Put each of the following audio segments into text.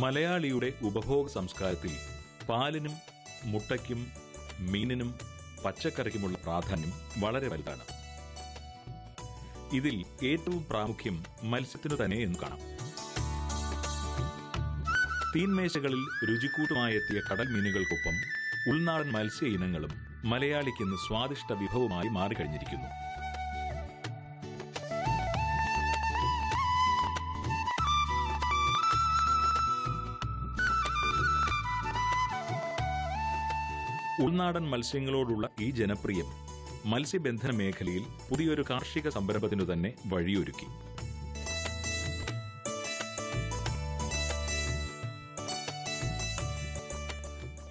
മലയാളിയുടെ ഉപഭോഗ സംസ്കാരത്തിൽ പാലിനും മുട്ടയ്ക്കും മീനിനും പച്ചക്കറിക്കുമുള്ള പ്രാധാന്യം വളരെ വലുതാണ്. ഇതിൽ ഏറ്റവും പ്രാമുഖ്യം മത്സ്യത്തിനു തന്നെ എന്ന് കാണാം. തീൻമേശകളിൽ രുചിക്കൂട്ടുമായെത്തിയ കടൽ മീനുകൾക്കൊപ്പം ഉൾനാടൻ മത്സ്യ ഇനങ്ങളും മലയാളിക്കിന്ന് സ്വാദിഷ്ട വിഭവമായി മാറിക്കഴിഞ്ഞിരിക്കുന്നു. ഉൾനാടൻ മത്സ്യങ്ങളോടുള്ള ഈ ജനപ്രിയം മത്സ്യബന്ധന മേഖലയിൽ പുതിയൊരു കാർഷിക സംരംഭത്തിനു തന്നെ വഴിയൊരുക്കി.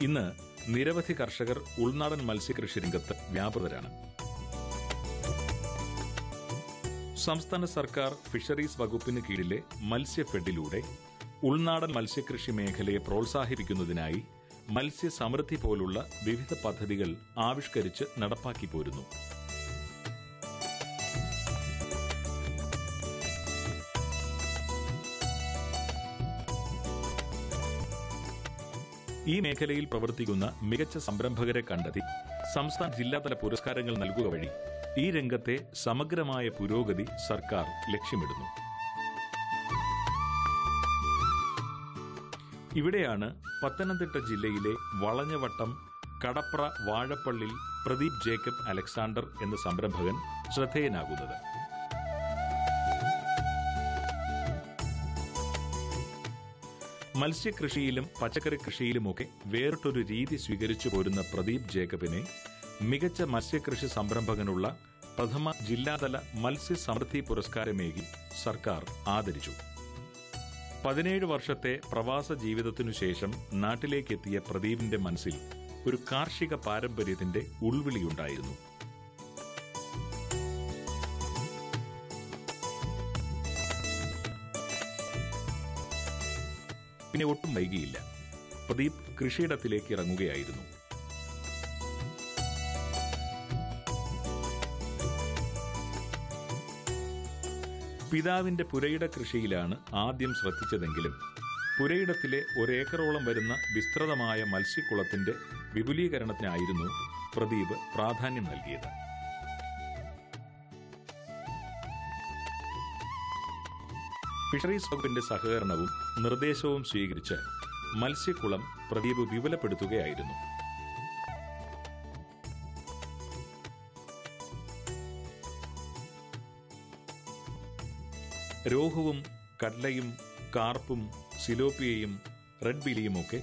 ഇന്ന് നിരവധി കർഷകർ ഉൾനാടൻ മത്സ്യകൃഷി രംഗത്ത് വ്യാപൃതരാണ്. സംസ്ഥാന സർക്കാർ ഫിഷറീസ് വകുപ്പിന് കീഴിലെ മത്സ്യഫെഡിലൂടെ ഉൾനാടൻ മത്സ്യകൃഷി മേഖലയെ പ്രോത്സാഹിപ്പിക്കുന്നതിനായി മത്സ്യസമൃദ്ധി പോലുള്ള വിവിധ പദ്ധതികൾ ആവിഷ്കരിച്ച് നടപ്പാക്കി പോരുന്നു. ഈ മേഖലയിൽ പ്രവർത്തിക്കുന്ന മികച്ച സംരംഭകരെ കണ്ടെത്തി സംസ്ഥാന ജില്ലാതല പുരസ്കാരങ്ങൾ നൽകുക വഴി ഈ രംഗത്തെ സമഗ്രമായ പുരോഗതി സർക്കാർ ലക്ഷ്യമിടുന്നു. ഇവിടെയാണ് പത്തനംതിട്ട ജില്ലയിലെ വളഞ്ഞവട്ടം കടപ്ര വാഴപ്പള്ളിൽ പ്രദീപ് ജേക്കബ് അലക്സാണ്ടർ എന്ന സംരംഭകൻ ശ്രദ്ധേയനാകുന്നത്. മത്സ്യകൃഷിയിലും പച്ചക്കറി കൃഷിയിലുമൊക്കെ വേറിട്ടൊരു രീതി സ്വീകരിച്ചു പോരുന്ന പ്രദീപ് ജേക്കബിനെ മികച്ച മത്സ്യകൃഷി സംരംഭകനുള്ള പ്രഥമ ജില്ലാതല മത്സ്യസമൃദ്ധി പുരസ്കാരമേകി സർക്കാർ ആദരിച്ചു. 17 വർഷത്തെ പ്രവാസ ജീവിതത്തിനു ശേഷം നാട്ടിലേക്കെത്തിയ പ്രദീപിന്റെ മനസ്സിൽ ഒരു കാർഷിക പാരമ്പര്യത്തിന്റെ ഉൾവിളിയുണ്ടായിരുന്നു. പിന്നെ ഒട്ടും വൈകിയില്ല. പ്രദീപ് കൃഷിയിടത്തിലേക്ക് ഇറങ്ങുകയായിരുന്നു. പിതാവിന്റെ പുരയിട കൃഷിയിലാണ് ആദ്യം ശ്രദ്ധിച്ചതെങ്കിലും പുരയിടത്തിലെ ഒരേക്കറോളം വരുന്ന വിസ്തൃതമായ മത്സ്യക്കുളത്തിന്റെ വിപുലീകരണത്തിനായിരുന്നു പ്രദീപ് പ്രാധാന്യം നൽകിയത്. ഫിഷറീസ് വകുപ്പിന്റെ സഹകരണവും നിർദ്ദേശവും സ്വീകരിച്ച് മത്സ്യക്കുളം പ്രദീപ് വിപുലപ്പെടുത്തുകയായിരുന്നു. രോഹുവും കട്ലയും കാർപ്പും സിലോപ്പിയയും റെഡ് ബിലിയുമൊക്കെ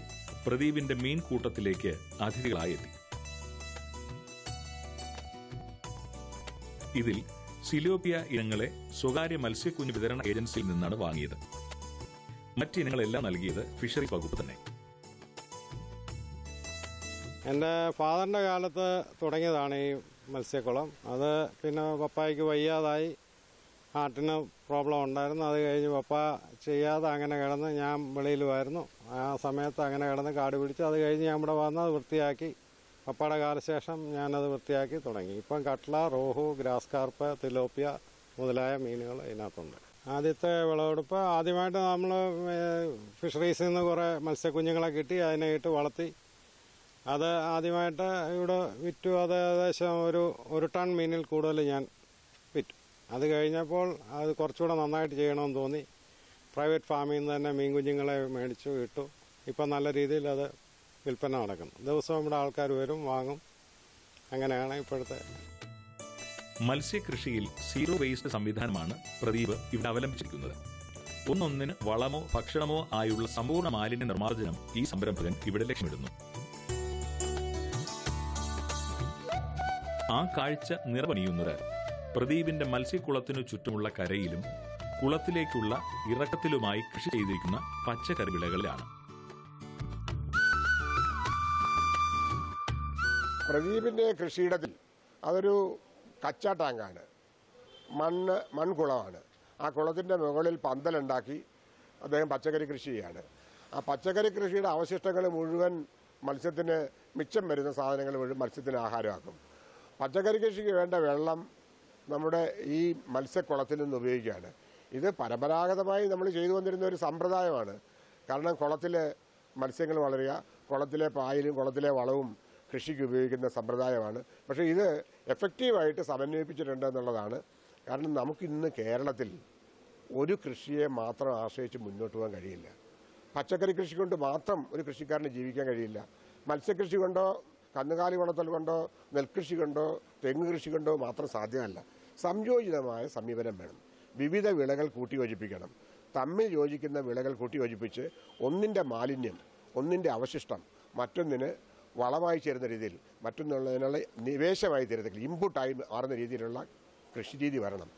പ്രദീപിന്റെ മീൻകൂട്ടത്തിലേക്ക് അതിഥികളായെത്തി. ഇതിൽ സിലോപ്പിയ ഇനങ്ങളെ സ്വകാര്യ മത്സ്യക്കുഞ്ഞ് വിതരണ ഏജൻസിയിൽ നിന്നാണ് വാങ്ങിയത്. മറ്റിനങ്ങളെല്ലാം നൽകിയത് ഫിഷറീസ് വകുപ്പ് തന്നെ. എൻ്റെ ഫാദറിൻ്റെ കാലത്ത് തുടങ്ങിയതാണ് ഈ മത്സ്യക്കുളം. അത് പിന്നെ പപ്പായ്ക്ക് വയ്യാതായി, ഹാർട്ടിന് പ്രോബ്ലം ഉണ്ടായിരുന്നു. അത് കഴിഞ്ഞ് പപ്പ ചെയ്യാതെ അങ്ങനെ കിടന്ന് ഞാൻ വെളിയിലുമായിരുന്നു. ആ സമയത്ത് അങ്ങനെ കിടന്ന് കാട് പിടിച്ച് അത് കഴിഞ്ഞ് ഞാൻ ഇവിടെ വന്ന് അത് വൃത്തിയാക്കി, പപ്പയുടെ കാലശേഷം ഞാനത് വൃത്തിയാക്കി തുടങ്ങി. ഇപ്പം കട്ട്ല, റോഹു, ഗ്രാസ് കാർപ്പ്, തിലോപ്പിയ മുതലായ മീനുകൾ ഇതിനകത്തുണ്ട്. ആദ്യത്തെ വിളവെടുപ്പ് ആദ്യമായിട്ട് നമ്മൾ ഫിഷറീസിൽ നിന്ന് കുറേ മത്സ്യക്കുഞ്ഞുങ്ങളെ കിട്ടി, അതിനെ ഇട്ട് വളർത്തി. അത് ആദ്യമായിട്ട് ഇവിടെ വിറ്റു. അത് ഏകദേശം ഒരു ടൺ മീനിൽ കൂടുതൽ ഞാൻ വിറ്റു. അത് കഴിഞ്ഞപ്പോൾ അത് കുറച്ചുകൂടെ നന്നായിട്ട് ചെയ്യണമെന്ന് തോന്നി. പ്രൈവറ്റ് ഫാമിൽ നിന്ന് തന്നെ മീൻ കുഞ്ഞുങ്ങളെ മേടിച്ചു ഇട്ടു. ഇപ്പം നല്ല രീതിയിൽ അത് വിൽപ്പന നടക്കുന്നു. ദിവസവും ഇവിടെ ആൾക്കാർ വരും, വാങ്ങും. അങ്ങനെയാണ് ഇപ്പോഴത്തെ. മത്സ്യകൃഷിയിൽ സീറോ വേസ്റ്റ് സംവിധാനമാണ് പ്രദീപ് ഇവിടെ അവലംബിച്ചിരിക്കുന്നത്. ഒന്നൊന്നിന് വളമോ ഭക്ഷണമോ ആയുള്ള സമ്പൂർണ്ണ മാലിന്യ നിർമ്മാർജ്ജനം ഈ സംരംഭകൻ ഇവിടെ ലക്ഷ്യമിടുന്നു. ആ കാഴ്ച നിറവണിയുന്നത് പ്രദീപിന്റെ മത്സ്യക്കുളത്തിനു ചുറ്റുമുള്ള കരയിലും കുളത്തിലേക്കുള്ള ഇറക്കത്തിലുമായി കൃഷി ചെയ്തിരിക്കുന്ന പച്ചക്കറി വിളകളിലാണ്. പ്രദീപിന്റെ കൃഷിയിടത്തിൽ അതൊരു കച്ചാ ടാങ്കാണ്, മൺകുളമാണ്. ആ കുളത്തിന്റെ മുകളിൽ പന്തലുണ്ടാക്കി അദ്ദേഹം പച്ചക്കറി കൃഷി ചെയ്യാണ്. ആ പച്ചക്കറി കൃഷിയുടെ അവശിഷ്ടങ്ങൾ മുഴുവൻ മത്സ്യത്തിന് മിച്ചം വരുന്ന സാധനങ്ങൾ മുഴുവൻ മത്സ്യത്തിന് ആഹാരമാക്കും. പച്ചക്കറി കൃഷിക്ക് വേണ്ട വെള്ളം നമ്മുടെ ഈ മത്സ്യക്കുളത്തിൽ നിന്ന് ഉപയോഗിക്കുകയാണ്. ഇത് പരമ്പരാഗതമായി നമ്മൾ ചെയ്തു വന്നിരുന്ന ഒരു സമ്പ്രദായമാണ്. കാരണം കുളത്തിലെ മത്സ്യങ്ങൾ വളരുക, കുളത്തിലെ പായലും കുളത്തിലെ വളവും കൃഷിക്ക് ഉപയോഗിക്കുന്ന സമ്പ്രദായമാണ്. പക്ഷേ ഇത് എഫക്റ്റീവായിട്ട് സമന്വയിപ്പിച്ചിട്ടുണ്ട് എന്നുള്ളതാണ്. കാരണം നമുക്കിന്ന് കേരളത്തിൽ ഒരു കൃഷിയെ മാത്രം ആശ്രയിച്ച് മുന്നോട്ട് പോകാൻ കഴിയില്ല. പച്ചക്കറി കൃഷി കൊണ്ട് മാത്രം ഒരു കൃഷിക്കാരന് ജീവിക്കാൻ കഴിയില്ല. മത്സ്യകൃഷി കൊണ്ടോ കന്നുകാലി വളർത്തൽ കൊണ്ടോ നെൽകൃഷി കൊണ്ടോ തെങ്ങ് കൃഷി കൊണ്ടോ മാത്രം സാധ്യമല്ല. സംയോജിതമായ സമീപനം വേണം. വിവിധ വിളകൾ കൂട്ടിയോജിപ്പിക്കണം. തമ്മിൽ യോജിക്കുന്ന വിളകൾ കൂട്ടിയോജിപ്പിച്ച് ഒന്നിൻ്റെ മാലിന്യം, ഒന്നിൻ്റെ അവശിഷ്ടം മറ്റൊന്നിന് വളമായി ചേരുന്ന രീതിയിൽ, മറ്റൊന്നുള്ളതിനുള്ള നിവേശമായി തീരുന്ന ഇൻപുട്ടായി മാറുന്ന രീതിയിലുള്ള കൃഷിരീതി വരണം.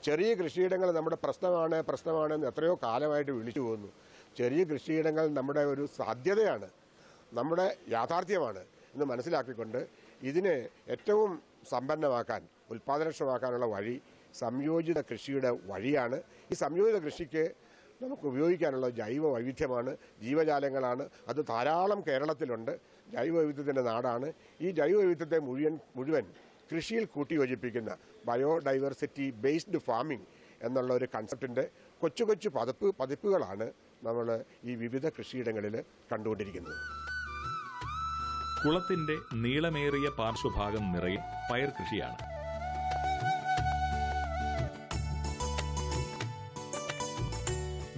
ചെറിയ കൃഷിയിടങ്ങൾ നമ്മുടെ പ്രശ്നമാണെന്ന് എത്രയോ കാലമായിട്ട് വിളിച്ചു പോകുന്നു. ചെറിയ കൃഷിയിടങ്ങൾ നമ്മുടെ ഒരു സാധ്യതയാണ്, നമ്മുടെ യാഥാർത്ഥ്യമാണ് എന്ന് മനസ്സിലാക്കിക്കൊണ്ട് ഇതിനെ ഏറ്റവും സമ്പന്നമാക്കാൻ, ഉൽപ്പാദനക്ഷമമാക്കാനുള്ള വഴി സംയോജിത കൃഷിയുടെ വഴിയാണ്. ഈ സംയോജിത കൃഷിക്ക് നമുക്ക് ഉപയോഗിക്കാനുള്ള ജൈവ വൈവിധ്യമാണ്, ജീവജാലങ്ങളാണ്. അത് ധാരാളം കേരളത്തിലുണ്ട്. ജൈവ വൈവിധ്യത്തിൻ്റെ നാടാണ്. ഈ ജൈവ വൈവിധ്യത്തെ മുഴുവൻ കൃഷിയിൽ കൂട്ടിയോജിപ്പിക്കുന്ന ബയോഡൈവേഴ്സിറ്റി ബേസ്ഡ് ഫാമിംഗ് എന്നുള്ള ഒരു കൺസെപ്റ്റിൻ്റെ കൊച്ചു കൊച്ചു പതിപ്പുകളാണ് നമ്മൾ ഈ വിവിധ കൃഷിയിടങ്ങളിൽ കണ്ടുകൊണ്ടിരിക്കുന്നത്. കുളത്തിന്റെ നീളമേറിയ പാർശ്വഭാഗം നിറയെ പയർ കൃഷിയാണ്.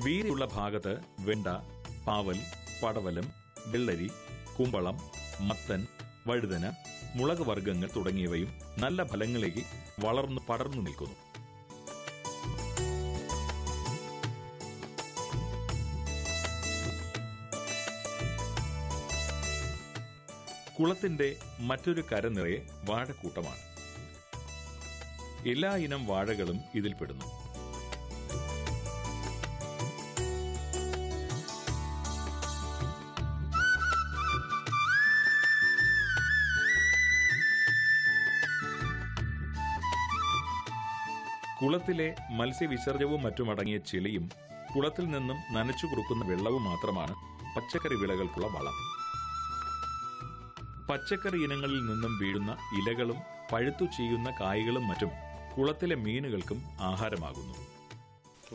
വീതിയുള്ള ഭാഗത്ത് വെണ്ട, പാവൽ, പടവലം, വെള്ളരി, കുമ്പളം, മത്തൻ, വഴുതന, മുളക് വർഗ്ഗങ്ങൾ തുടങ്ങിയവയും നല്ല ഫലങ്ങളിലേക്ക് വളർന്നു പടർന്നു നിൽക്കുന്നു. കുളത്തിന്റെ മറ്റൊരു കര നിറയെ വാഴക്കൂട്ടമാണ്. എല്ലാ ഇനം വാഴകളും ഇതിൽപ്പെടുന്നു. കുളത്തിലെ മത്സ്യവിസർജ്യവും മറ്റുമടങ്ങിയ ചെളിയും കുളത്തിൽ നിന്നും നനച്ചു കൊടുക്കുന്ന വെള്ളവും മാത്രമാണ് പച്ചക്കറി വിളകൾക്കുള്ള വളം. പച്ചക്കറി ഇനങ്ങളിൽ നിന്നും വീഴുന്ന ഇലകളും പഴുത്തു ചെയ്യുന്ന കായ്കളും മറ്റും കുളത്തിലെ മീനുകൾക്കും ആഹാരമാകുന്നു.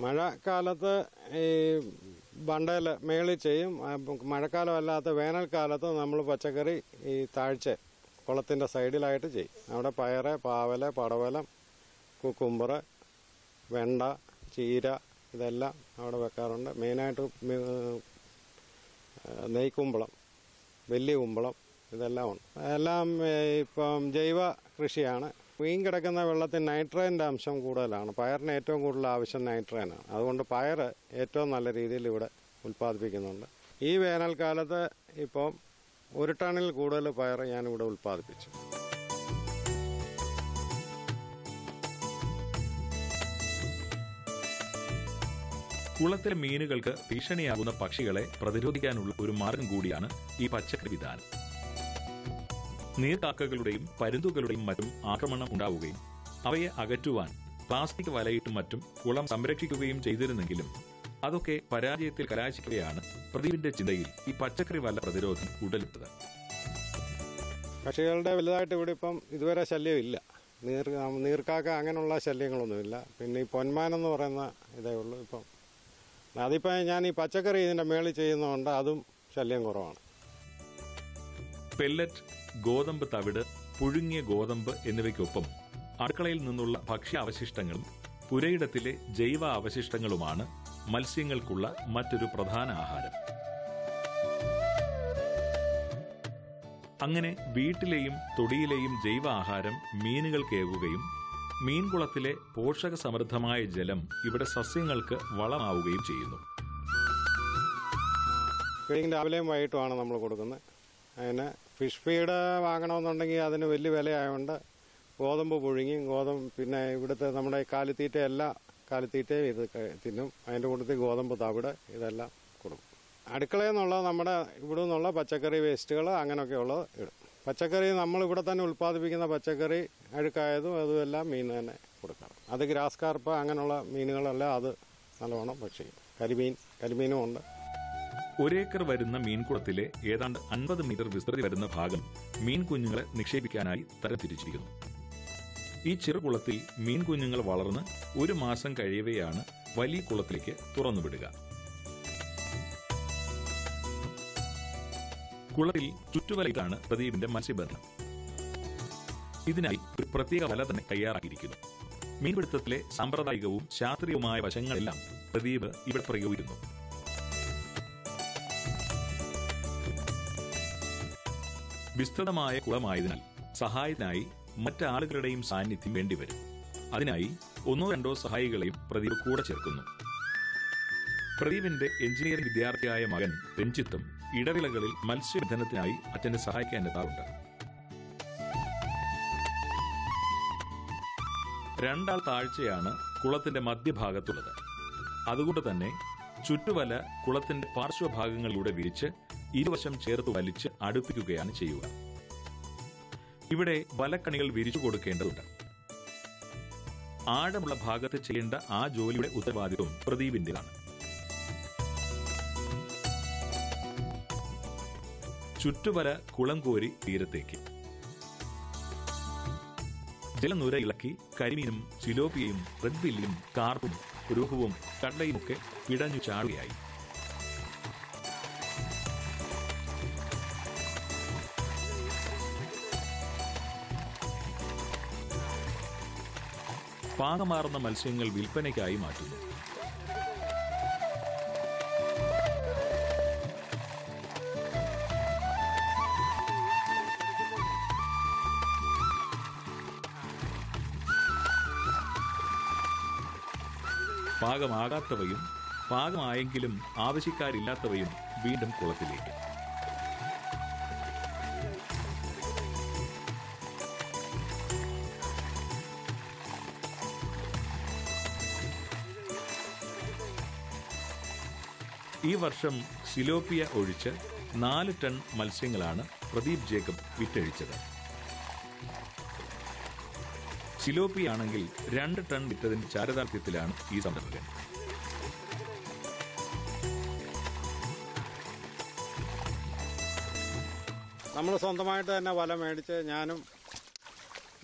മഴക്കാലത്ത് ഈ ബണ്ടയിൽ മേളിൽ ചെയ്യും. മഴക്കാലമല്ലാത്ത വേനൽക്കാലത്ത് നമ്മൾ പച്ചക്കറി ഈ താഴ്ച കുളത്തിൻ്റെ സൈഡിലായിട്ട് ചെയ്യും. അവിടെ പയറ്, പാവല്, പടവലം, കുക്കുമ്പർ, വെണ്ട, ചീര ഇതെല്ലാം അവിടെ വെക്കാറുണ്ട്. മെയിനായിട്ട് നെയ്ക്കുമ്പളം, വലിയ കുമ്പളം ഇതെല്ലാം ഉണ്ട്. എല്ലാം ഇപ്പം ജൈവ കൃഷിയാണ്. മീൻ കിടക്കുന്ന വെള്ളത്തിൽ നൈട്രജൻ്റെ അംശം കൂടുതലാണ്. പയറിന് ഏറ്റവും കൂടുതൽ ആവശ്യം നൈട്രജനാണ്. അതുകൊണ്ട് പയർ ഏറ്റവും നല്ല രീതിയിൽ ഇവിടെ ഉൽപ്പാദിപ്പിക്കുന്നുണ്ട്. ഈ വേനൽക്കാലത്ത് ഇപ്പം 1 ടണ്ണിൽ കൂടുതൽ പയർ ഞാനിവിടെ ഉൽപ്പാദിപ്പിച്ചു. കുളത്തിലെ മീനുകൾക്ക് ഭീഷണിയാകുന്ന പക്ഷികളെ പ്രതിരോധിക്കാനുള്ള ഒരു മാർഗം കൂടിയാണ് ഈ പച്ചക്കറി വിധാനം. നീർക്കാക്കകളുടെയും പരുന്തുകളുടെയും മറ്റും ആക്രമണം ഉണ്ടാവുകയും അവയെ അകറ്റുവാൻ പ്ലാസ്റ്റിക് വലയിട്ടും മറ്റും കുളം സംരക്ഷിക്കുകയും ചെയ്തിരുന്നെങ്കിലും അതൊക്കെ പരാജയത്തിൽ കലാശിക്കുകയാണ് പ്രദീപിന്റെ ചിന്തയിൽ ഈ പച്ചക്കറി വല പ്രതിരോധം ഉടലെടുത്തത്. പക്ഷികളുടെ വലുതായിട്ട് ഇവിടെ ഇപ്പം ഇതുവരെ ശല്യമില്ല. നീർക്കാക്ക അങ്ങനെയുള്ള ശല്യങ്ങളൊന്നുമില്ല. പിന്നെ ഈ പൊന്മാനെന്ന് പറയുന്ന ഇതേ ഉള്ളൂ ഇപ്പം. അതിപ്പോൾ ഞാൻ ഈ പച്ചക്കറി ഇതിൻ്റെ മേളിൽ ചെയ്യുന്നതുകൊണ്ട് അതും ശല്യം കുറവാണ്. പെല്ലറ്റ്, ഗോതമ്പ് തവിട്, പുഴുങ്ങിയ ഗോതമ്പ് എന്നിവയ്ക്കൊപ്പം അടുക്കളയിൽ നിന്നുള്ള ഭക്ഷ്യാവശിഷ്ടങ്ങളും പുരയിടത്തിലെ ജൈവ അവശിഷ്ടങ്ങളുമാണ് മത്സ്യങ്ങൾക്കുള്ള മറ്റൊരു പ്രധാന ആഹാരം. അങ്ങനെ വീട്ടിലെയും തൊടിയിലെയും ജൈവ ആഹാരം മീനുകൾക്കേകുകയും മീൻകുളത്തിലെ പോഷക സമൃദ്ധമായ ജലം ഇവിടെ സസ്യങ്ങൾക്ക് വളമാവുകയും ചെയ്യുന്നു. ഫീഡിങ് രാവിലെയും വൈകിട്ടുമാണ് നമ്മൾ കൊടുക്കുന്നത്. അതിന് ഫിഷ് ഫീഡ് വാങ്ങണമെന്നുണ്ടെങ്കിൽ അതിന് വലിയ വിലയായതുകൊണ്ട് ഗോതമ്പ് പുഴുങ്ങി പിന്നെ ഇവിടുത്തെ നമ്മുടെ കാലിത്തീറ്റ എല്ലാ കാലിത്തീറ്റയും ഇത് തിന്നും. അതിൻ്റെ കൂട്ടത്തിൽ ഗോതമ്പ് തവിട് ഇതെല്ലാം കൊടുക്കും. അടുക്കളയിൽ നിന്നുള്ള നമ്മുടെ ഇവിടെ നിന്നുള്ള പച്ചക്കറി വേസ്റ്റുകൾ അങ്ങനെയൊക്കെ ഉള്ളത് ഇടും. പച്ചക്കറി നമ്മളിവിടെ തന്നെ ഉൽപ്പാദിപ്പിക്കുന്ന പച്ചക്കറി അഴുക്കായതും അതുമെല്ലാം മീൻ തന്നെ കൊടുക്കണം. അത് ഗ്രാസ് കാർപ്പ് അങ്ങനെയുള്ള മീനുകളെല്ലാം അത് നല്ലവണ്ണം ഭക്ഷിക്കും. കരിമീനും ഉണ്ട്. 1 ഏക്കർ വരുന്ന മീൻകുളത്തിലെ ഏതാണ്ട് 50 മീറ്റർ വിസ്തൃതി വരുന്ന ഭാഗം മീൻ കുഞ്ഞുങ്ങളെ നിക്ഷേപിക്കാനായി തരംതിരിച്ചിരിക്കുന്നു. ഈ ചെറുകുളത്തിൽ മീൻ കുഞ്ഞുങ്ങൾ വളർന്ന് 1 മാസം കഴിയവെയാണ് വലിയ കുളത്തിലേക്ക് തുറന്നുവിടുക. കുളത്തിൽ ചുറ്റുവലയിട്ടാണ് പ്രദീപിന്റെ മത്സ്യബന്ധനം. ഇതിനായി ഒരു പ്രത്യേക വല തന്നെ തയ്യാറാക്കിയിരിക്കുന്നു. മീൻപിടുത്തത്തിലെ സാമ്പ്രദായികവും ശാസ്ത്രീയവുമായ വശങ്ങളെല്ലാം പ്രദീപ് ഇവിടെ പ്രയോഗിക്കുന്നു. വിസ്തൃതമായ കുളമായതിനാൽ സഹായത്തിനായി മറ്റാളുകളുടെയും സാന്നിധ്യം വേണ്ടിവരും. അതിനായി 1-2 സഹായികളെയും പ്രദീപ് കൂടെ ചേർക്കുന്നു. പ്രദീപിന്റെ എഞ്ചിനീയറിംഗ് വിദ്യാർത്ഥിയായ മകൻ രഞ്ജിത്തും ഇടവേളകളിൽ മത്സ്യബന്ധനത്തിനായി അച്ഛനെ സഹായിക്കാൻ എത്താറുണ്ട്. 2 ആൾ താഴ്ചയാണ് കുളത്തിന്റെ മധ്യഭാഗത്തുള്ളത്. അതുകൊണ്ട് തന്നെ ചുറ്റുവല കുളത്തിന്റെ പാർശ്വഭാഗങ്ങളിലൂടെ വിരിച്ച് ഇരുവശം ചേർത്ത് വലിച്ച് അടുപ്പിക്കുകയാണ് ചെയ്യുക. ഇവിടെ വലക്കണികൾ വിരിച്ചു കൊടുക്കേണ്ടതുണ്ട്. ആഴമുള്ള ഭാഗത്ത് ചെയ്യേണ്ട ആ ജോലിയുടെ ഉത്തരവാദിത്വം പ്രദീപിന്റേതാണ്. ചുറ്റുവല കുളം കോരി തീരത്തേക്ക് ജലനുര ഇളക്കി കരിമീനും സിലോപ്പിയയും റെഡ്ബില്ലും കാർപ്പും രോഹുവും കടലയുമൊക്കെ പിടഞ്ഞു ചാടുകയായി. പാകമാർന്ന മത്സ്യങ്ങൾ വിൽപ്പനയ്ക്കായി മാറ്റുന്നു. പാകമാകാത്തവയും പാകമായെങ്കിലും ആവശ്യക്കാരില്ലാത്തവയും വീണ്ടും കുളത്തിലേക്ക്. ഈ വർഷം സിലോപ്പിയ ഒഴിച്ച് 4 ടൺ മത്സ്യങ്ങളാണ് പ്രദീപ് ജേക്കബ് വിറ്റഴിച്ചത്. സിലോപ്പിയാണെങ്കിൽ 2 ടൺ വിറ്റതിന്റെ ചാരിതാർത്ഥ്യത്തിലാണ് ഈ സംരംഭകൻ. നമ്മൾ സ്വന്തമായിട്ട് തന്നെ വല മേടിച്ച് ഞാനും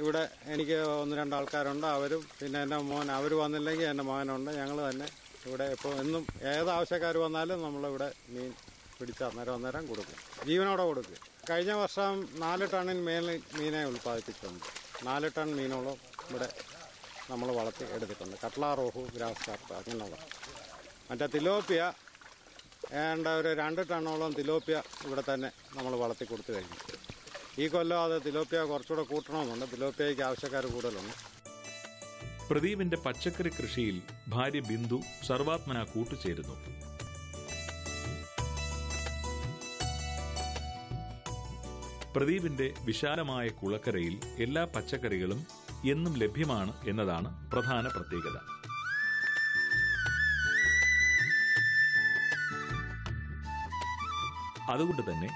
ഇവിടെ എനിക്ക് 1-2 ആൾക്കാരുണ്ട്. അവരും പിന്നെ എൻ്റെ മോൻ, അവർ വന്നില്ലെങ്കിൽ എൻ്റെ മകനുണ്ട്. ഞങ്ങൾ തന്നെ ഇവിടെ ഇപ്പോൾ എന്നും ഏത് ആവശ്യക്കാർ വന്നാലും നമ്മളിവിടെ മീൻ പിടിച്ച് അന്നേരം കൊടുക്കും, ജീവനോടെ കൊടുക്കും. കഴിഞ്ഞ വർഷം 4 ടണ്ണിന് മേലിൽ മീനെ ഉൽപ്പാദിപ്പിച്ചിട്ടുണ്ട്. 4 ടൺ മീനോളം ഇവിടെ നമ്മൾ വളർത്തി എടുത്തിട്ടുണ്ട്. കട്ട്ള, റോഹു, ഗ്രാസ് കാർപ്പ് അങ്ങനെയുള്ള. മറ്റേ തിലോപ്പിയ ഒരു 2 ടണ്ണോളം തിലോപ്പിയ ഇവിടെ തന്നെ നമ്മൾ വളർത്തി കൊടുത്തു കഴിഞ്ഞു. ഈ കൊല്ലം അത് തിലോപ്പിയ കുറച്ചുകൂടെ കൂട്ടണമെന്നുണ്ട്. തിലോപ്പിയയ്ക്ക് ആവശ്യക്കാർ കൂടുതലുണ്ട്. പ്രദീപിന്റെ പച്ചക്കറി കൃഷിയിൽ ഭാര്യ ബിന്ദു സർവാത്മന കൂട്ടുചേരുന്നു. പ്രദീപിന്റെ വിശാലമായ കുളക്കരയിൽ എല്ലാ പച്ചക്കറികളും എന്നും ലഭ്യമാണ് എന്നതാണ് പ്രധാന പ്രത്യേകത. അതുകൊണ്ട് തന്നെ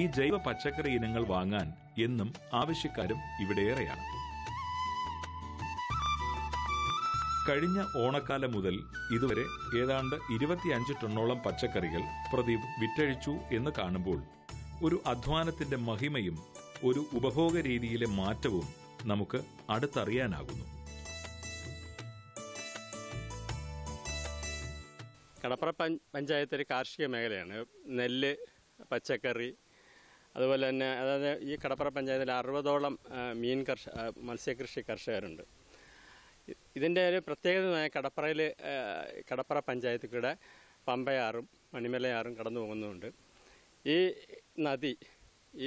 ഈ ജൈവ പച്ചക്കറി ഇനങ്ങൾ വാങ്ങാൻ എന്നും ആവശ്യക്കാരും ഇവിടെയേറെയാണ്. കഴിഞ്ഞ ഓണക്കാലം മുതൽ ഇതുവരെ ഏതാണ്ട് 25 ടണ്ണോളം പച്ചക്കറികൾ പ്രദീപ് വിറ്റഴിച്ചു എന്ന് കാണുമ്പോൾ ഒരു അധ്വാനത്തിന്റെ മഹിമയും ഒരു ഉപഭോഗ രീതിയിലെ മാറ്റവും നമുക്ക് അടുത്തറിയാനാകുന്നു. കടപ്ര പഞ്ചായത്ത് ഒരു കാർഷിക മേഖലയാണ്. നെല്ല്, പച്ചക്കറി, അതുപോലെ തന്നെ അതായത് ഈ കടപ്ര പഞ്ചായത്തിൽ 60ഓളം മത്സ്യകൃഷി കർഷകരുണ്ട്. ഇതിൻ്റെ ഒരു പ്രത്യേകത കടപ്ര പഞ്ചായത്തിൽ കൂടെ പമ്പയാറും മണിമലയാറും കടന്നു പോകുന്നുണ്ട്. ഈ നദി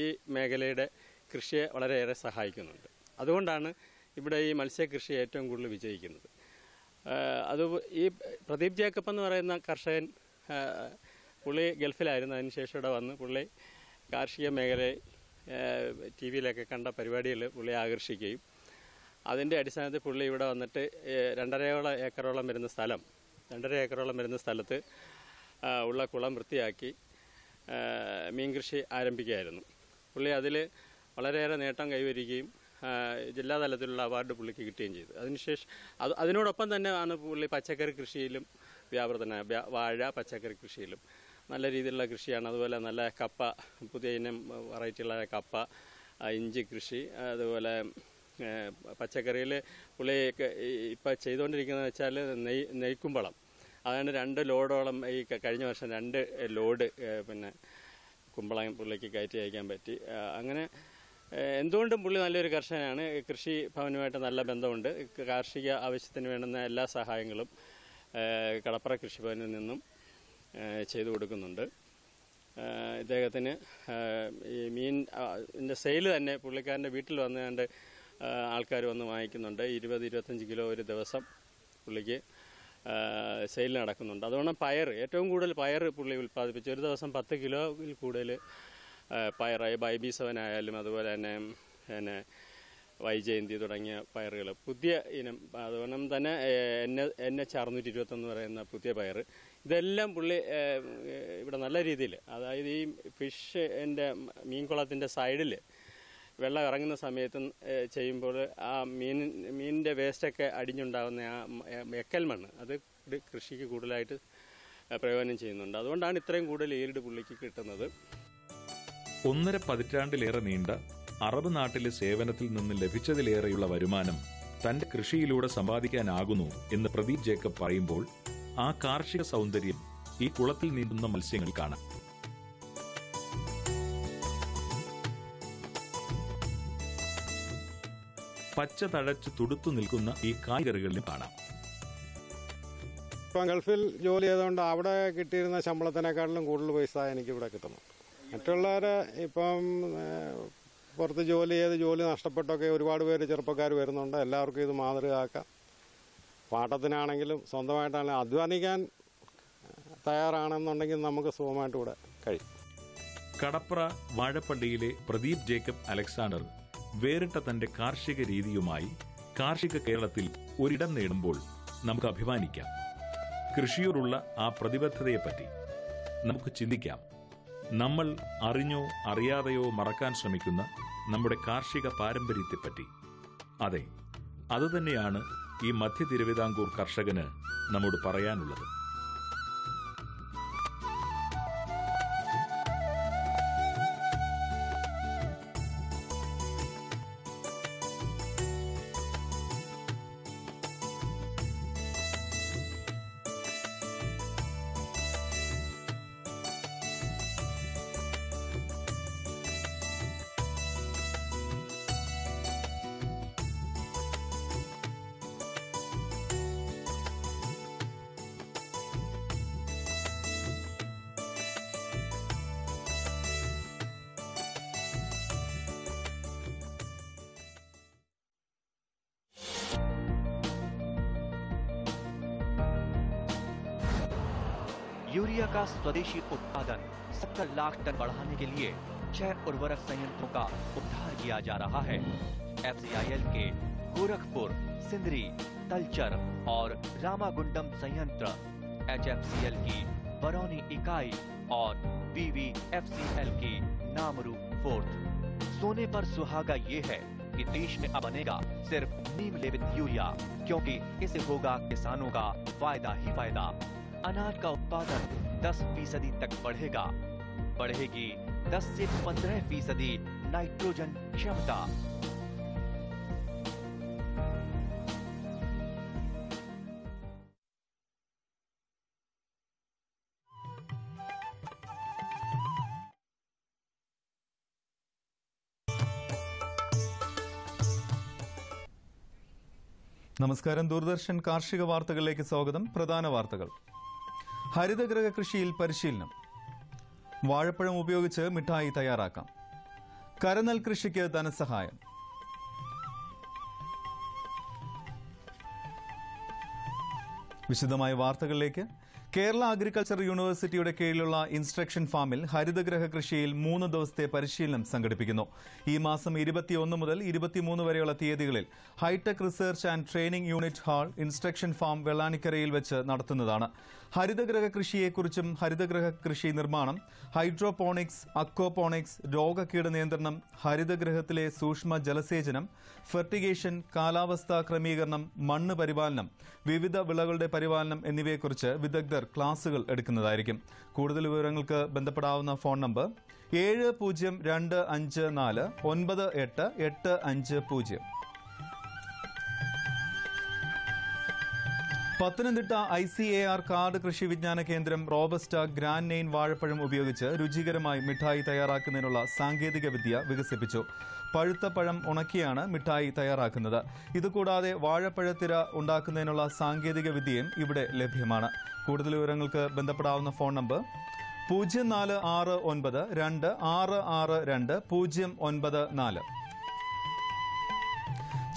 ഈ മേഖലയുടെ കൃഷിയെ വളരെയേറെ സഹായിക്കുന്നുണ്ട്. അതുകൊണ്ടാണ് ഇവിടെ ഈ മത്സ്യകൃഷി ഏറ്റവും കൂടുതൽ വിജയിക്കുന്നത്. ഈ പ്രദീപ് ജേക്കബ് എന്ന് പറയുന്ന കർഷകൻ പുള്ളി ഗൾഫിലായിരുന്നു. അതിനുശേഷം ഇവിടെ വന്ന് പുള്ളി കാർഷിക മേഖലയിൽ TV-യിലൊക്കെ കണ്ട പരിപാടികൾ പുള്ളി ആകർഷിക്കുകയും അതിൻ്റെ അടിസ്ഥാനത്തിൽ പുള്ളി ഇവിടെ വന്നിട്ട് 2.5 ഏക്കറോളം വരുന്ന സ്ഥലത്ത് ഉള്ള കുളം വൃത്തിയാക്കി മീൻ കൃഷി ആരംഭിക്കുകയായിരുന്നു. പുള്ളി അതിൽ വളരെയേറെ നേട്ടം കൈവരിക്കുകയും ജില്ലാതലത്തിലുള്ള അവാർഡ് പുള്ളിക്ക് കിട്ടുകയും ചെയ്തു. അതിനുശേഷം അതിനോടൊപ്പം തന്നെ ആണ് പുള്ളി പച്ചക്കറി കൃഷിയിലും വ്യാപൃതനായ. വാഴ, പച്ചക്കറി കൃഷിയിലും നല്ല രീതിയിലുള്ള കൃഷിയാണ്. അതുപോലെ നല്ല കപ്പ, പുതിയ ഇനം വെറൈറ്റിയുള്ള കപ്പ, ഇഞ്ചി കൃഷി, അതുപോലെ പച്ചക്കറിയിൽ പുള്ളി ഇപ്പം ചെയ്തുകൊണ്ടിരിക്കുന്നത് വെച്ചാൽ നെയ്ക്കുമ്പളം. അതാണ് 2 ലോഡോളം ഈ കഴിഞ്ഞ വർഷം 2 ലോഡ് പിന്നെ കുമ്പളം പുള്ളിക്ക് കയറ്റി അയക്കാൻ പറ്റി. അങ്ങനെ എന്തുകൊണ്ടും പുള്ളി നല്ലൊരു കർഷകനാണ്. കൃഷി ഭവനുമായിട്ട് നല്ല ബന്ധമുണ്ട്. കാർഷിക ആവശ്യത്തിന് വേണ്ടുന്ന എല്ലാ സഹായങ്ങളും കടപ്പുറ കൃഷിഭവനിൽ നിന്നും ചെയ്തു കൊടുക്കുന്നുണ്ട്. ഇദ്ദേഹത്തിന് ഈ മീനിൻ്റെ സെയിൽ തന്നെ പുള്ളിക്കാരൻ്റെ വീട്ടിൽ വന്നുകൊണ്ട് ആൾക്കാർ വന്ന് വാങ്ങിക്കുന്നുണ്ട്. 20-25 കിലോ ഒരു ദിവസം പുള്ളിക്ക് സെയിൽ നടക്കുന്നുണ്ട്. അതുകൊണ്ട് ഏറ്റവും കൂടുതൽ പയർ പുള്ളി ഉൽപ്പാദിപ്പിച്ചു. ഒരു ദിവസം 10 കിലോയിൽ കൂടുതൽ പയറായി BB7 ആയാലും അതുപോലെ തന്നെ വൈജയന്തി തുടങ്ങിയ പയറുകൾ പുതിയ ഇനം. അതുകൊണ്ട് തന്നെ NH 621 പറയുന്ന പുതിയ പയർ, ഇതെല്ലാം പുള്ളി ഇവിടെ നല്ല രീതിയിൽ, അതായത് ഈ ഫിഷിൻ്റെ മീൻകുളത്തിൻ്റെ സൈഡിൽ വെള്ളം ഇറങ്ങുന്ന സമയത്തും ചെയ്യുമ്പോൾ ആ മീനിൻ്റെ വേസ്റ്റൊക്കെ അടിഞ്ഞുണ്ടാകുന്ന ആ എക്കൽ മണ്ണ് അത് കൃഷിക്ക് കൂടുതലായിട്ട് പ്രയോജനം ചെയ്യുന്നുണ്ട്. അതുകൊണ്ടാണ് ഇത്രയും കൂടുതൽ ഈൽഡ് പുള്ളിക്ക് കിട്ടുന്നത്. 1.5 പതിറ്റാണ്ടിലേറെ നീണ്ട അറബ് നാട്ടിലെ സേവനത്തിൽ നിന്ന് ലഭിച്ചതിലേറെയുള്ള വരുമാനം തന്റെ കൃഷിയിലൂടെ സമ്പാദിക്കാനാകുന്നു എന്ന് പ്രദീപ് ജേക്കബ് പറയുമ്പോൾ ആ കാർഷിക സൗന്ദര്യം ഈ കുളത്തിൽ നീന്തുന്ന മത്സ്യങ്ങൾ കാണാം. പച്ച തഴച്ച് തുടുത്തു നിൽക്കുന്ന ഈ കായ്കറികളിലും കാണാം. ഇപ്പം ഗൾഫിൽ ജോലി ചെയ്തുകൊണ്ട് അവിടെ കിട്ടിയിരുന്ന ശമ്പളത്തിനേക്കാളിലും കൂടുതൽ പൈസ എനിക്കിവിടെ കിട്ടുന്നു. മറ്റുള്ളവർ ഇപ്പം പുറത്ത് ജോലി ചെയ്ത് ജോലി നഷ്ടപ്പെട്ടൊക്കെ ഒരുപാട് പേര് ചെറുപ്പക്കാർ വരുന്നുണ്ട്. എല്ലാവർക്കും ഇത് മാതൃകയാക്കാം. പാട്ടത്തിനാണെങ്കിലും സ്വന്തമായിട്ടാണെങ്കിലും അധ്വാനിക്കാൻ തയ്യാറാണെന്നുണ്ടെങ്കിൽ നമുക്ക് സുഖമായിട്ട് ഇവിടെ കഴിയും. കടപ്ര വാഴപ്പള്ളിയിലെ പ്രദീപ് ജേക്കബ് അലക്സാണ്ടർ വേറിട്ട തന്റെ കാർഷിക രീതിയുമായി കാർഷിക കേരളത്തിൽ ഒരിടം നേടുമ്പോൾ നമുക്ക് അഭിമാനിക്കാം. കൃഷിയോടുള്ള ആ പ്രതിബദ്ധതയെപ്പറ്റി നമുക്ക് ചിന്തിക്കാം. നമ്മൾ അറിഞ്ഞോ അറിയാതെയോ മറക്കാൻ ശ്രമിക്കുന്ന നമ്മുടെ കാർഷിക പാരമ്പര്യത്തെപ്പറ്റി. അതെ, അതുതന്നെയാണ് ഈ മധ്യ തിരുവിതാംകൂർ കർഷകന് നമ്മോട് പറയാനുള്ളത്. यूरिया का स्वदेशी उत्पादन 70 लाख टन बढ़ाने के लिए 6 उर्वरक संयंत्रों का उद्धार किया जा रहा है। FCIL के गोरखपुर, सिंदरी, तलचर और रामागुंडम संयंत्र, HFCL की बरौनी इकाई और BVFCL की नामरू फोर्थ। सोने पर सुहागा ये है कि देश में अब बनेगा सिर्फ नीम लेपित यूरिया, क्योंकि इससे होगा किसानों का फायदा ही फायदा। अनाज का उत्पादन 10% तक बढ़ेगा। बढ़ेगी 10 से 15% नाइट्रोजन क्षमता। നമസ്കാരം. ദൂരദർശൻ കാർഷിക വാർത്തകളിലേക്ക് സ്വാഗതം. പ്രധാന വാർത്തകൾ. ഹരിതഗൃഹ കൃഷിയിൽ പരിശീലനം. വാഴപ്പഴം ഉപയോഗിച്ച് മിഠായി തയ്യാറാക്കാം. കരനെൽ കൃഷിക്ക് ധനസഹായം. വിശദമായ വാർത്തകളിലേക്ക്. കേരള അഗ്രികൾച്ചർ യൂണിവേഴ്സിറ്റിയുടെ കീഴിലുള്ള ഇൻസ്ട്രക്ഷൻ ഫാമിൽ ഹരിതഗൃഹ കൃഷിയിൽ 3 ദിവസത്തെ പരിശീലനം സംഘടിപ്പിക്കുന്നു. ഈ മാസം 21 മുതൽ 23 വരെയുള്ള തീയതികളിൽ hi-tech research and training unit hall instruction farm വെള്ളാനിക്കരയിൽ വെച്ച് നടത്തുന്നതാണ്. ഹരിതഗൃഹ കൃഷിയെക്കുറിച്ചും ഹരിതഗൃഹ കൃഷി നിർമ്മാണം, ഹൈഡ്രോപോണിക്സ്, അക്വാപോണിക്സ്, രോഗകീട നിയന്ത്രണം, ഹരിതഗൃഹത്തിലെ സൂക്ഷ്മ ജലസേചനം, ഫെർട്ടിഗേഷൻ, കാലാവസ്ഥാ ക്രമീകരണം, മണ്ണ് പരിപാലനം, വിവിധ വിളകളുടെ പരിപാലനം എന്നിവയെക്കുറിച്ച് വിദഗ്ധർ ക്ലാസുകൾ എടുക്കുന്നതായിരിക്കും. കൂടുതൽ വിവരങ്ങൾക്ക് ബന്ധപ്പെടാവുന്ന phone number 7025498850. Pathanamthitta ICAR CARD Krishi Vigyan കേന്ദ്രം റോബസ്റ്റ ഗ്രാൻഡ് നെയിൻ വാഴപ്പഴം ഉപയോഗിച്ച് രുചികരമായി മിഠായി തയ്യാറാക്കുന്നതിനുള്ള സാങ്കേതിക വിദ്യ വികസിപ്പിച്ചു. പഴുത്ത പഴം ഉണക്കിയാണ് മിഠായി തയ്യാറാക്കുന്നത്. ഇതുകൂടാതെ വാഴപ്പഴത്തിര ഉണ്ടാക്കുന്നതിനുള്ള സാങ്കേതിക വിദ്യയും ഇവിടെ ലഭ്യമാണ്. കൂടുതൽ വിവരങ്ങൾക്ക് ബന്ധപ്പെടാവുന്ന ഫോൺ നമ്പർ 04692662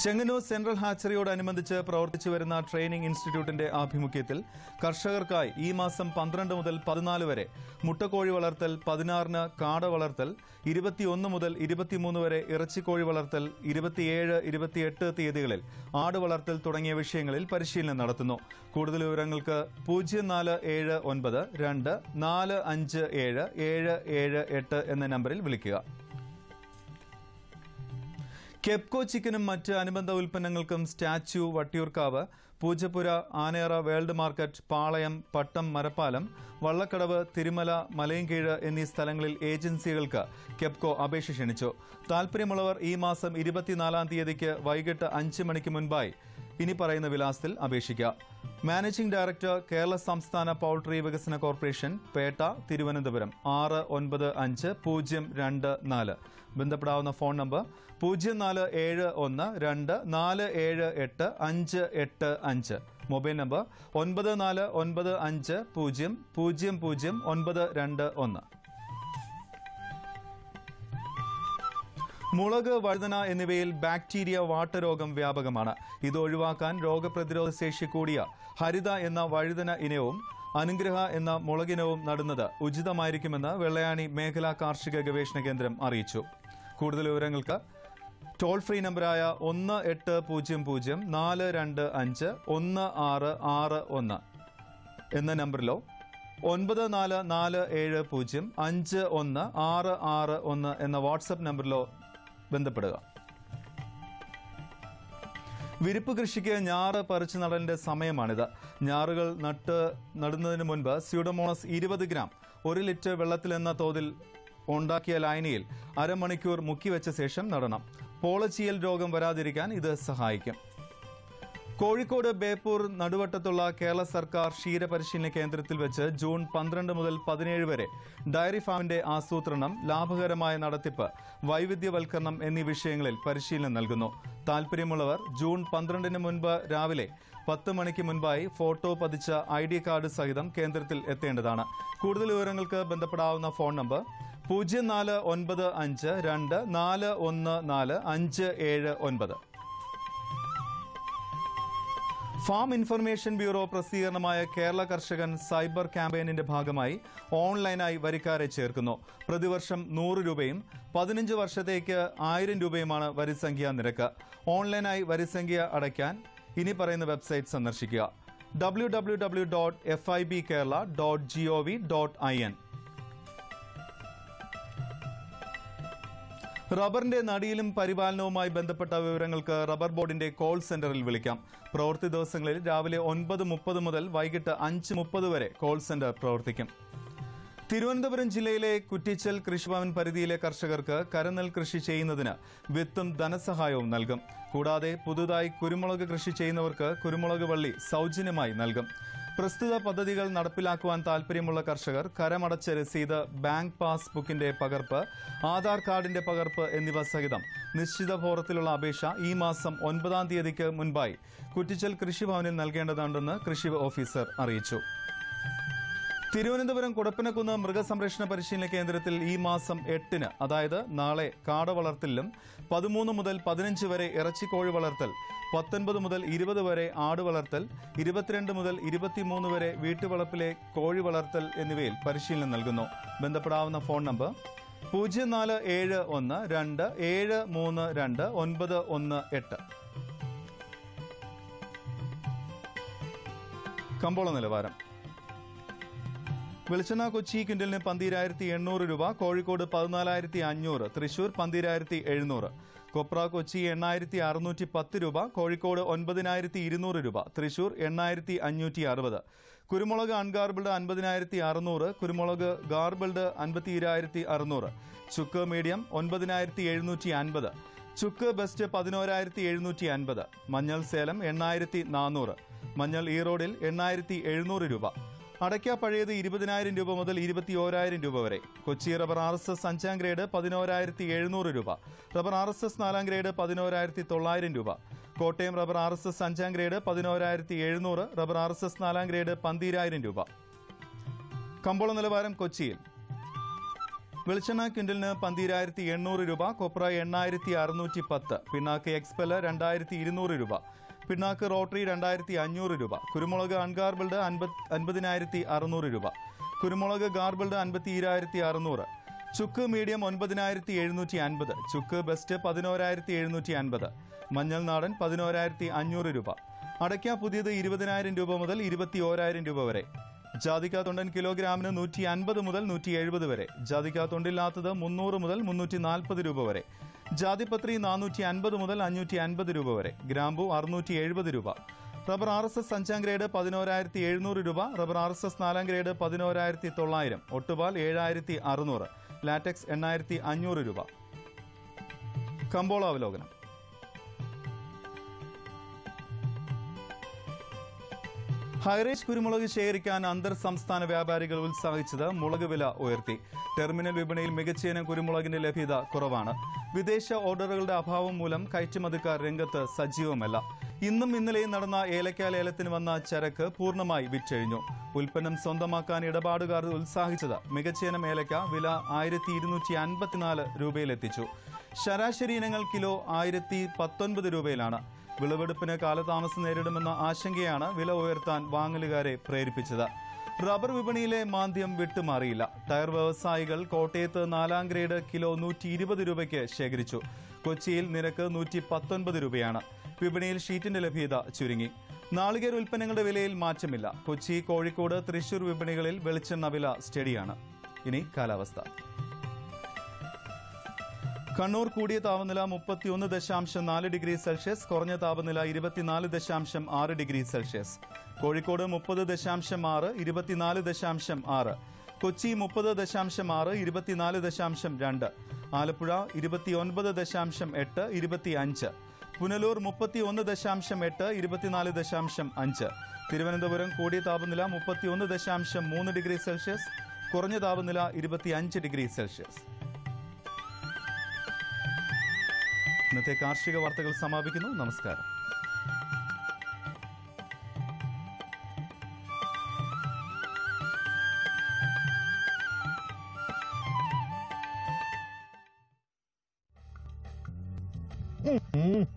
ചെങ്ങന്നൂർ സെൻട്രൽ ഹാച്ചറിയോടനുബന്ധിച്ച് പ്രവർത്തിച്ചു വരുന്ന ട്രെയിനിംഗ് ഇൻസ്റ്റിറ്റ്യൂട്ടിന്റെ ആഭിമുഖ്യത്തിൽ കർഷകർക്കായി ഈ മാസം 12 മുതൽ 14 വരെ മുട്ടക്കോഴി വളർത്തൽ, 16 കാട വളർത്തൽ, 21 മുതൽ 23 വരെ ഇറച്ചിക്കോഴി വളർത്തൽ, 27, 28 തീയതികളിൽ ആട് വളർത്തൽ തുടങ്ങിയ വിഷയങ്ങളിൽ പരിശീലനം നടത്തുന്നു. കൂടുതൽ വിവരങ്ങൾക്ക് 0472457778 എന്ന നമ്പറിൽ വിളിക്കുക. കെപ്കോ ചിക്കനും മറ്റ് അനുബന്ധ ഉൽപ്പന്നങ്ങൾക്കും Statue, Vattiyoorkavu, Poojappura, Anayara World Market, Palayam, Pattom, Marappalam, Vallakkadavu, Thirumala, Malayinkeezhu എന്നീ സ്ഥലങ്ങളിൽ ഏജൻസികൾക്ക് കെപ്കോ അപേക്ഷ ക്ഷണിച്ചു. താൽപര്യമുള്ളവർ ഈ മാസം 24 തീയതിക്ക് വൈകിട്ട് 5 മണിക്ക് മുൻപായി ഇനി പറയുന്ന വിലാസത്തിൽ അപേക്ഷിക്കുക. മാനേജിംഗ് ഡയറക്ടർ, കേരള സംസ്ഥാന പൌൾട്രി വികസന കോർപ്പറേഷൻ, പേട്ട, തിരുവനന്തപുരം 695024. ബന്ധപ്പെടാവുന്ന ഫോൺ നമ്പർ 0471247885. Mobile number 9495000921. മുളക്, വഴുതന എന്നിവയിൽ ബാക്ടീരിയ വാട്ടരോഗം വ്യാപകമാണ്. ഇത് ഒഴിവാക്കാൻ രോഗപ്രതിരോധ ശേഷി കൂടിയ ഹരിത എന്ന വഴുതന ഇനവും അനുഗ്രഹ എന്ന മുളകിനവും നടുന്നത് ഉചിതമായിരിക്കുമെന്ന് വെള്ളയാണി മേഖലാ കാർഷിക ഗവേഷണ കേന്ദ്രം അറിയിച്ചു. കൂടുതൽ വിവരങ്ങൾക്ക് ടോൾ ഫ്രീ നമ്പറായ 1804251661 എന്ന നമ്പറിലോ 9447051661 എന്ന വാട്സ്ആപ്പ് നമ്പറിലോ ബന്ധപ്പെടുക. വിരിപ്പ് കൃഷിക്ക് ഞാറ് പറിച്ചു നടലിന്റെ സമയമാണിത്. ഞാറുകൾ നടുന്നതിന് മുൻപ് സ്യൂഡോമോണസ് 20 ഗ്രാം 1 ലിറ്റർ വെള്ളത്തിലെന്ന തോതിൽ ഉണ്ടാക്കിയ ലായനിയിൽ അരമണിക്കൂർ മുക്കിവെച്ച ശേഷം നടണം. പോളച്ചീയൽ രോഗം വരാതിരിക്കാൻ ഇത് സഹായിക്കും. കോഴിക്കോട് ബേപ്പൂർ നടുവട്ടത്തുള്ള കേരള സർക്കാർ ക്ഷീരപരിശീലന കേന്ദ്രത്തിൽ വെച്ച് ജൂൺ 12 മുതൽ 17 വരെ ഡയറി ഫാമിന്റെ ആസൂത്രണം, ലാഭകരമായ നടത്തിപ്പ്, വൈവിധ്യവൽക്കരണം എന്നീ വിഷയങ്ങളിൽ പരിശീലനം നൽകുന്നു. താൽപര്യമുള്ളവർ ജൂൺ 12 മുൻപ് രാവിലെ 10 മണിക്ക് മുൻപായി ഫോട്ടോ പതിച്ച ID കാർഡ് സഹിതം കേന്ദ്രത്തിൽ എത്തേണ്ടതാണ്. കൂടുതൽ വിവരങ്ങൾക്ക് ബന്ധപ്പെടാവുന്ന phone number 04952414 farm information bureau പ്രസിദ്ധീകരണമായ കേരള കർഷകൻ സൈബർ ക്യാമ്പയിനിന്റെ ഭാഗമായി ഓൺലൈനായി വരിക്കാരെ ചേർക്കുന്നു. പ്രതിവർഷം 100 രൂപയും 15 വർഷത്തേക്ക് 1000 രൂപയുമാണ് വരിസംഖ്യാ നിരക്ക്. ഓൺലൈനായി വരിസംഖ്യ അടയ്ക്കാൻ ഇനി പറയുന്ന വെബ്സൈറ്റ് സന്ദർശിക്കുക: www.fibkerala.gov.in. റബ്ബറിന്റെ നടിയിലും പരിപാലനവുമായി ബന്ധപ്പെട്ട വിവരങ്ങൾക്ക് റബ്ബർ ബോർഡിന്റെ കോൾ സെന്ററിൽ വിളിക്കാം. പ്രവൃത്തി ദിവസങ്ങളിൽ രാവിലെ 9:30 മുതൽ വൈകിട്ട് 5:30 വരെ കോൾ സെന്റർ പ്രവർത്തിക്കും. തിരുവനന്തപുരം ജില്ലയിലെ കുറ്റിച്ചൽ കൃഷിഭവൻ പരിധിയിലെ കർഷകർക്ക് കരനെൽ കൃഷി ചെയ്യുന്നതിന് വിത്തും ധനസഹായവും നൽകും. കൂടാതെ പുതുതായി കുരുമുളക് കൃഷി ചെയ്യുന്നവർക്ക് കുരുമുളക് വള്ളി സൗജന്യമായി നൽകും. പ്രസ്തുത പദ്ധതികൾ നടപ്പിലാക്കുവാൻ താൽപര്യമുള്ള കർഷകർ കരമടച്ച രസീത്, ബാങ്ക് പാസ്ബുക്കിന്റെ പകർപ്പ്, ആധാർ കാർഡിന്റെ പകർപ്പ് എന്നിവ സഹിതം നിശ്ചിത ഫോറത്തിലുള്ള അപേക്ഷ ഈ മാസം 9 തീയതിക്ക് മുൻപായി കുറ്റിച്ചൽ കൃഷിഭവനിൽ നൽകേണ്ടതുണ്ടെന്ന് കൃഷി ഓഫീസർ അറിയിച്ചു. തിരുവനന്തപുരം കുടപ്പനക്കുന്ന് മൃഗസംരക്ഷണ പരിശീലന കേന്ദ്രത്തിൽ ഈ മാസം 8-ന്, അതായത് നാളെ, കാട വളർത്തലിലും 13 മുതൽ 15 വരെ ഇറച്ചിക്കോഴി വളർത്തൽ, 19 മുതൽ 20 വരെ ആട് വളർത്തൽ, 22 മുതൽ 23 വരെ വീട്ടുവളപ്പിലെ കോഴി വളർത്തൽ എന്നിവയിൽ പരിശീലനം നൽകുന്നു. ബന്ധപ്പെടാവുന്ന ഫോൺ നമ്പർ 047127329118. കമ്പോള നിലവാരം. വെളിച്ചെണ്ണ കൊച്ചി ക്വിന്റലിന് 12,800 രൂപ, കോഴിക്കോട് 14,500, തൃശൂർ 12,700. കൊപ്ര കൊച്ചി 8,610 രൂപ, കോഴിക്കോട് 9,200 രൂപ, തൃശൂർ 8,560. കുരുമുളക് അൺഗാർബിൾഡ് 50,600, കുരുമുളക് ഗാർബിൾഡ് 52,600. ചുക്ക് മീഡിയം 9,750. ചുക്ക് ബെസ്റ്റ് 11,750, മഞ്ഞൾ സേലം 8,400, മഞ്ഞൾ ഈറോഡിൽ 8,700 രൂപ. അടയ്ക്ക പഴയത് 20,000 രൂപ മുതൽ 21,000 രൂപ വരെ. കൊച്ചി റബ്ബർ RSS 5ാം ഗ്രേഡ് 11,700 രൂപ. റബ്ബർ RSS 4ാം ഗ്രേഡ് 11,900 രൂപ. Kottayam rubber RSS 5ാം grade 11,700, rubber RSS 4ാം grade 12,000 രൂപ. കമ്പോള നിലവാരം കൊച്ചിയിൽ വെളിച്ചെണ്ണ ക്വിന്റലിന് 12,800 രൂപ, കൊപ്ര 8,610, പിണ്ണാക്ക് എക്സ്പെല് 2,200 രൂപ, പിണ്ണാക്ക് റോട്ടറി 2,500 രൂപ, കുരുമുളക് അൺഗാർബിൾഡ് 50,600 രൂപ, കുരുമുളക് ഗാർബിൾഡ് 52,600, ചുക്ക് മീഡിയം 9,750, ചുക്ക് ബെസ്റ്റ് 11,750, മഞ്ഞൾ നാടൻ 11,500 രൂപ. അടയ്ക്ക പുതിയത് 20,000 രൂപ മുതൽ 21,000 രൂപ വരെ. ജാതിക്ക തൊണ്ടൻ കിലോഗ്രാമിന് 150 മുതൽ 170 വരെ. ജാതിക്ക തൊണ്ടില്ലാത്തത് 300 മുതൽ 340 രൂപ വരെ. ജാതിപത്രി 450 മുതൽ 550 രൂപ വരെ. ഗ്രാമ്പു 670 രൂപ. റബ്ബർ RSS 5ാം ഗ്രേഡ് 11,700 രൂപ, റബ്ബർ RSS 4ാം ഗ്രേഡ് 11,900, ഒട്ടുപാൽ 7,600, ലാറ്റക്സ് 8,500 രൂപ. കമ്പോള അവലോകനം. ഹൈറേഞ്ച് കുരുമുളക് ശേഖരിക്കാൻ അന്തർ സംസ്ഥാന വ്യാപാരികൾ ഉത്സാഹിച്ചത് മുളക് വില ഉയർത്തി. ടെർമിനൽ വിപണിയിൽ മികച്ച കുരുമുളകിന്റെ ലഭ്യത കുറവാണ്. വിദേശ ഓർഡറുകളുടെ അഭാവം മൂലം കയറ്റുമതിക്കാർ രംഗത്ത് സജീവമല്ല. ഇന്നും ഇന്നലെയും നടന്ന ഏലക്ക ലേലത്തിന് വന്ന ചരക്ക് പൂർണ്ണമായി വിറ്റഴിഞ്ഞു. ഉൽപ്പന്നം സ്വന്തമാക്കാൻ ഇടപാടുകാർ ഉത്സാഹിച്ചത് മികച്ച ഏലക്ക വില 1,254 രൂപയിലെത്തിച്ചു. ശരാശരി ഇനങ്ങൾ കിലോ 1,019 രൂപയിലാണ്. വിളവെടുപ്പിന് കാലതാമസം നേരിടുമെന്ന ആശങ്കയാണ് വില ഉയർത്താൻ വാങ്ങലുകാരെ പ്രേരിപ്പിച്ചത്. റബ്ബർ വിപണിയിലെ മാന്ദ്യം വിട്ടുമാറിയില്ല. ടയർ വ്യവസായികൾ കോട്ടയത്ത് 4ാം ഗ്രേഡ് കിലോ 120 രൂപയ്ക്ക് ശേഖരിച്ചു. കൊച്ചിയിൽ നിരക്ക് 119 രൂപയാണ്. വിപണിയിൽ ഷീറ്റിന്റെ ലഭ്യത ചുരുങ്ങി. നാളികേര ഉൽപ്പന്നങ്ങളുടെ വിലയിൽ മാറ്റമില്ല. കൊച്ചി, കോഴിക്കോട്, തൃശൂർ വിപണികളിൽ വെളിച്ചെണ്ണ വില സ്റ്റഡിയാണ്. ഇനി കാലാവസ്ഥ. കണ്ണൂർ കൂടിയ താപനില 31.4 ഡിഗ്രി സെൽഷ്യസ്, കുറഞ്ഞ താപനില 24.6 ഡിഗ്രി സെൽഷ്യസ്. കോഴിക്കോട് 30.6, 24.6. കൊച്ചി 30.6, 24.2. ആലപ്പുഴ 29.8, 25. പുനലൂർ 31.8, 24.5. തിരുവനന്തപുരം കൂടിയ താപനില 31.3 ഡിഗ്രി സെൽഷ്യസ്, കുറഞ്ഞ താപനില 25 ഡിഗ്രി സെൽഷ്യസ്. ഇന്നത്തെ കാർഷിക വാർത്തകൾ സമാപിക്കുന്നു. നമസ്കാരം.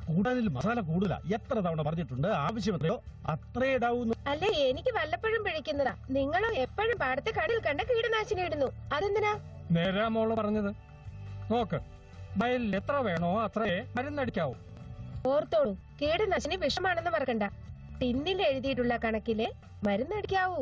കൂടാനിൽ മസാല കൂടുതലാ. എത്ര തവണ പറഞ്ഞിട്ടുണ്ട്, ആവശ്യം എത്രയോ അത്രേ ഇടാവൂന്നു. അല്ലേ, എനിക്ക് വല്ലപ്പോഴും പിടിക്കുന്നതാ. നിങ്ങളോ എപ്പോഴും പാടത്തെ കടയിൽ കണ്ട കീടനാശിനി ഇടുന്നു. അതെന്തിനാ? നേരാ മോള് പറഞ്ഞത്. നോക്ക്, വയലിൽ എത്ര വേണോ അത്രേ മരുന്നടിക്കാവൂ. ഓർത്തോളൂ, കീടനാശിനി വിഷമാണെന്ന് മറക്കണ്ട. ടിന്നിൽ എഴുതിയിട്ടുള്ള കണക്കിലെ മരുന്നടിക്കാവൂ.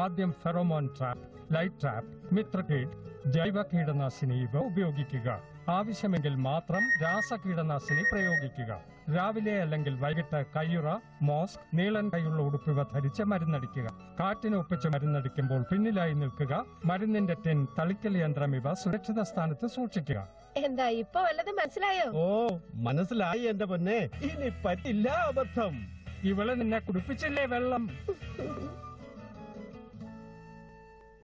ആദ്യം ഫെറോമോൺ ട്രാപ്പ്, ലൈറ്റ് ട്രാപ്പ്, മിത്രകീട്, ജൈവ കീടനാശിനി ഇവ ഉപയോഗിക്കുക. ആവശ്യമെങ്കിൽ മാത്രം രാസകീടനാശിനി പ്രയോഗിക്കുക. രാവിലെ അല്ലെങ്കിൽ വൈകിട്ട് കയ്യുറ, മോസ്ക്, നീളൻ കൈയുള്ള ഉടുപ്പിവ ധരിച്ച് മരുന്നടിക്കുക. കാറ്റിന് ഒപ്പിച്ച് മരുന്നടിക്കുമ്പോൾ പിന്നിലായി നിൽക്കുക. മരുന്നിന്റെ ടിൻ, തളിക്കൽ യന്ത്രം ഇവ സുരക്ഷിത സ്ഥാനത്ത് സൂക്ഷിക്കുക. എന്താ ഇപ്പൊ വല്ലതും മനസ്സിലായോ? ഓ, മനസ്സിലായി എന്റെ പൊന്നെ. ഇനി പറ്റില്ല അബദ്ധം. ഇവള് നിന്നെ കുടിപ്പിച്ചില്ലേ വെള്ളം?